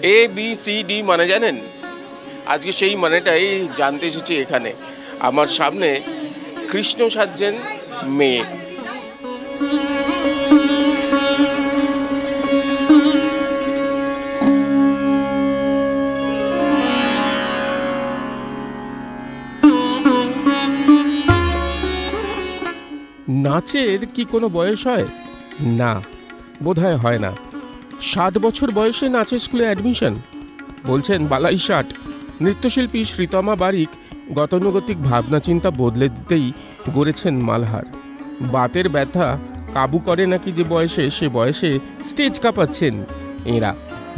ABCD মানে জানেন? আজকে সেই মানেটাই জানতে এসেছি এখানে। আমার সামনে কৃষ্ণ সাজছেন মেয়ে। নাচের কি কোনো বয়স হয়? না, বোধহয় হয় না। 60 বছর বয়সে নাচের স্কুলে অ্যাডমিশন, বলছেন বালাই 60। নৃত্যশিল্পী শ্রীতমা বারিক গতানুগতিক ভাবনা চিন্তা বদলে দিতেই গড়েছেন মালহার। বাতের ব্যথা কাবু করে নাকি যে বয়সে, সে বয়সে স্টেজ কাঁপাচ্ছেন এরা।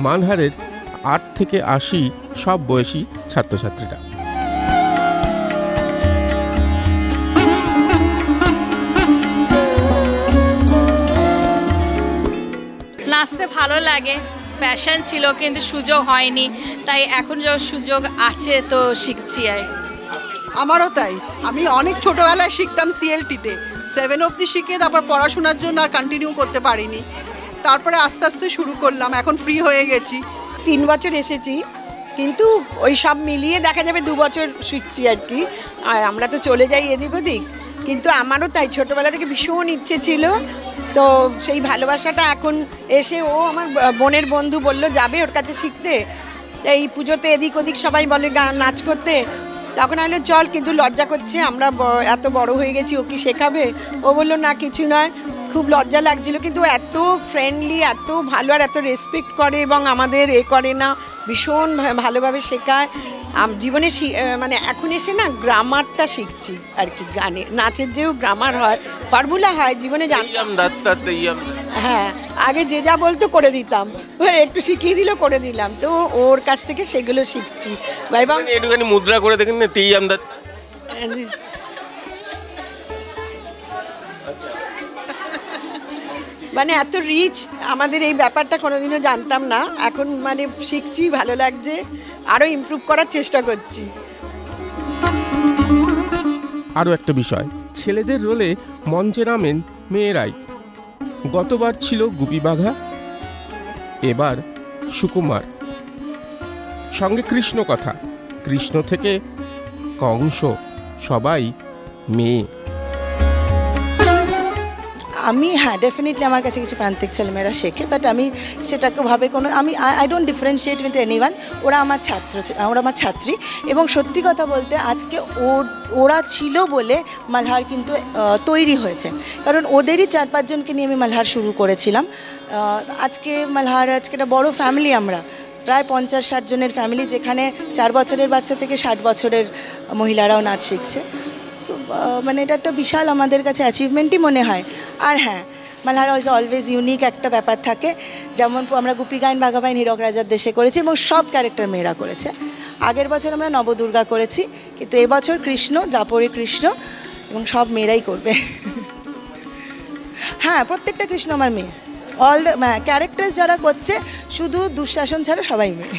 মালহারের 8 থেকে 80 সব বয়সী ছাত্রছাত্রীরা। নাচতে ভালো লাগে, প্যাশন ছিল কিন্তু সুযোগ হয়নি, তাই এখন যখন সুযোগ আছে তো শিখছি। আর আমারও তাই। আমি অনেক ছোটোবেলায় শিখতাম CLT-তে, 7 অবধি শিখে তারপর পড়াশোনার জন্য আর কন্টিনিউ করতে পারিনি। তারপরে আস্তে আস্তে শুরু করলাম, এখন ফ্রি হয়ে গেছি। 3 বছর এসেছি, কিন্তু ওই সব মিলিয়ে দেখা যাবে 2 বছর শিখছি আর কি। আর আমরা তো চলে যাই এদিক ওদিক, কিন্তু আমারও তাই ছোটোবেলা থেকে ভীষণ ইচ্ছে ছিল। তো সেই ভালোবাসাটা এখন এসে, ও আমার বোনের বন্ধু বলল যাবে ওর কাছে শিখতে, এই পুজোতে এদিক ওদিক সবাই বলে গান নাচ করতে, তখন আমি বললাম চল, কিন্তু লজ্জা করছে, আমরা এত বড় হয়ে গেছি, ও কি শেখাবে? ও বললো না কিছু নয়। খুব লজ্জা লাগছিল, কিন্তু এত ফ্রেন্ডলি, এত ভালো, আর এত রেসপেক্ট করে এবং আমাদের করে না, ভীষণ ভালোভাবে শেখায়। জীবনে মানে এখন এসে না গ্রামারটা শিখছি আর কি। গানে নাচের যেও গ্রামার হয়, ফর্মুলা হয়, জীবনে জানতাম। হ্যাঁ, আগে যে যা বলতো করে দিতাম, একটু শিখিয়ে দিল করে দিলাম, তো ওর কাছ থেকে সেগুলো শিখছি। এবং একটুখানি মুদ্রা করে দেখেন না, তেইয়াম দাত। মানে এত রিচ আমাদের এই ব্যাপারটা কোনোদিনও জানতাম না, এখন মানে শিখছি, ভালো লাগছে, আরও ইমপ্রুভ করার চেষ্টা করছি। আরও একটা বিষয়, ছেলেদের রোলে মঞ্চে নামেন মেয়েরাই। গতবার ছিল গুপি বাঘা, এবার সুকুমার, সঙ্গে কৃষ্ণ কথা, কৃষ্ণ থেকে কংস, সবাই মেয়ে। আমি হ্যাঁ, ডেফিনেটলি আমার কাছে কিছু প্রান্তিক ছেলেমেয়েরা শেখে, বাট আমি সেটাকে ভাবে কোনো, আমি I don't differentiate with anyone. ওরা আমার ওরা আমার ছাত্রী, এবং সত্যি কথা বলতে আজকে ওরা ছিল বলে মালহার কিন্তু তৈরি হয়েছে, কারণ ওদেরই 4-5 জনকে নিয়ে আমি মালহার শুরু করেছিলাম। আজকে মালহার একটা বড় ফ্যামিলি, আমরা প্রায় 50-60 জনের ফ্যামিলি, যেখানে 4 বছরের বাচ্চা থেকে 60 বছরের মহিলারাও নাচ শিখছে। মানে এটা একটা বিশাল আমাদের কাছে অ্যাচিভমেন্টই মনে হয়। আর হ্যাঁ, মালহার ইজ অলওয়েজ ইউনিক একটা ব্যাপার থাকে, যেমন আমরা গুপি গাইন, বাঘা বাইন, হীরক রাজার দেশে করেছি, এবং সব ক্যারেক্টার মেয়েরা করেছে। আগের বছর আমরা নবদুর্গা করেছি, কিন্তু এবছর কৃষ্ণ, দ্রাপরী কৃষ্ণ, এবং সব মেয়েরাই করবে। হ্যাঁ, প্রত্যেকটা কৃষ্ণ আমার মেয়ে। অল ক্যারেক্টার যারা করছে, শুধু দুঃশাসন ছাড়া সবাই মেয়ে।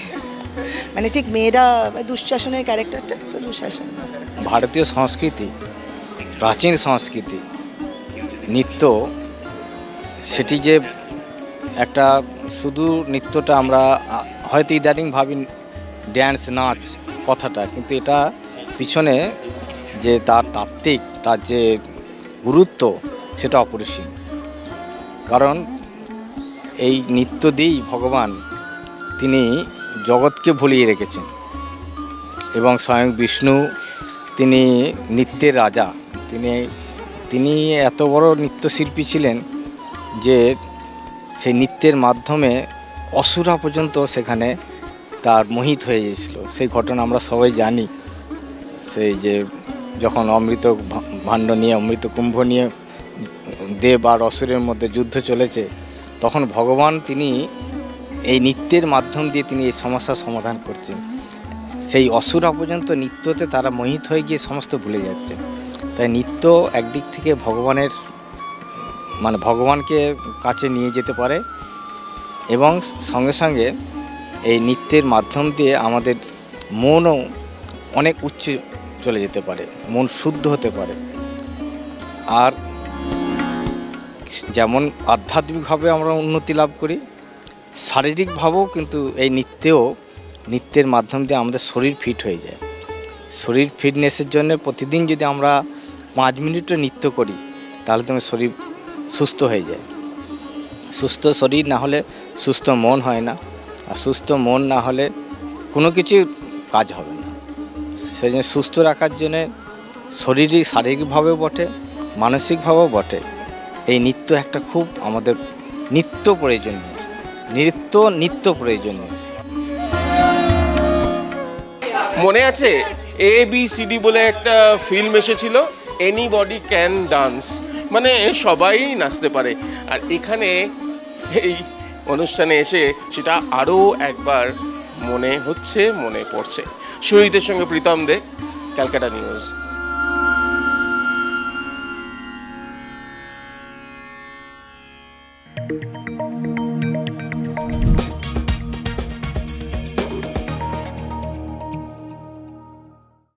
মানে ঠিক মেয়েরা, দুঃশাসনের ক্যারেক্টারটা তো দুঃশাসন। ভারতীয় সংস্কৃতি, প্রাচীন সংস্কৃতি, নৃত্য, সেটি যে একটা শুধু নৃত্যটা আমরা হয়তো ইদানিং ভাবি ড্যান্স, নাচ কথাটা, কিন্তু এটা পিছনে যে তার তাত্ত্বিক, তার যে গুরুত্ব, সেটা অপরিসীম। কারণ এই নৃত্য দিয়েই ভগবান তিনি জগৎকে ভুলিয়ে রেখেছেন, এবং স্বয়ং বিষ্ণু তিনি নৃত্যের রাজা। তিনি এত বড় নৃত্যশিল্পী ছিলেন যে সেই নৃত্যের মাধ্যমে অসুরা পর্যন্ত সেখানে তার মোহিত হয়ে গিয়েছিল। সেই ঘটনা আমরা সবাই জানি। সেই যে যখন অমৃত ভাণ্ড নিয়ে, অমৃত কুম্ভ নিয়ে দেব আর অসুরের মধ্যে যুদ্ধ চলেছে, তখন ভগবান তিনি এই নৃত্যের মাধ্যম দিয়ে তিনি এই সমস্যার সমাধান করছেন। সেই অসুরা পর্যন্ত নৃত্যতে তারা মোহিত হয়ে গিয়ে সমস্ত ভুলে যাচ্ছে। তাই নৃত্য একদিক থেকে ভগবানের, মানে ভগবানকে কাছে নিয়ে যেতে পারে, এবং সঙ্গে সঙ্গে এই নৃত্যের মাধ্যম দিয়ে আমাদের মনও অনেক উচ্চে চলে যেতে পারে, মন শুদ্ধ হতে পারে। আর যেমন আধ্যাত্মিকভাবে আমরা উন্নতি লাভ করি, শারীরিকভাবেও কিন্তু এই নৃত্যের মাধ্যম দিয়ে আমাদের শরীর ফিট হয়ে যায়। শরীর ফিটনেসের জন্য প্রতিদিন যদি আমরা 5 মিনিটও নৃত্য করি তাহলে তোমার শরীর সুস্থ হয়ে যায়। সুস্থ শরীর না হলে সুস্থ মন হয় না, আর সুস্থ মন না হলে কোনো কিছু কাজ হবে না। সেই জন্য সুস্থ রাখার জন্যে শারীরিকভাবেও বটে, মানসিকভাবেও বটে এই নৃত্য একটা খুব আমাদের নিত্য প্রয়োজনীয়, নিত্য প্রয়োজনীয়। মনে আছে ABCD বলে একটা ফিল্ম এসেছিল, এনিবডি ক্যান ডান্স, মানে সবাই নাচতে পারে। আর এখানে এই অনুষ্ঠানে এসে সেটা আরও একবার মনে পড়ছে। শহীদের সঙ্গে প্রীতম দে, ক্যালকাটা নিউজ।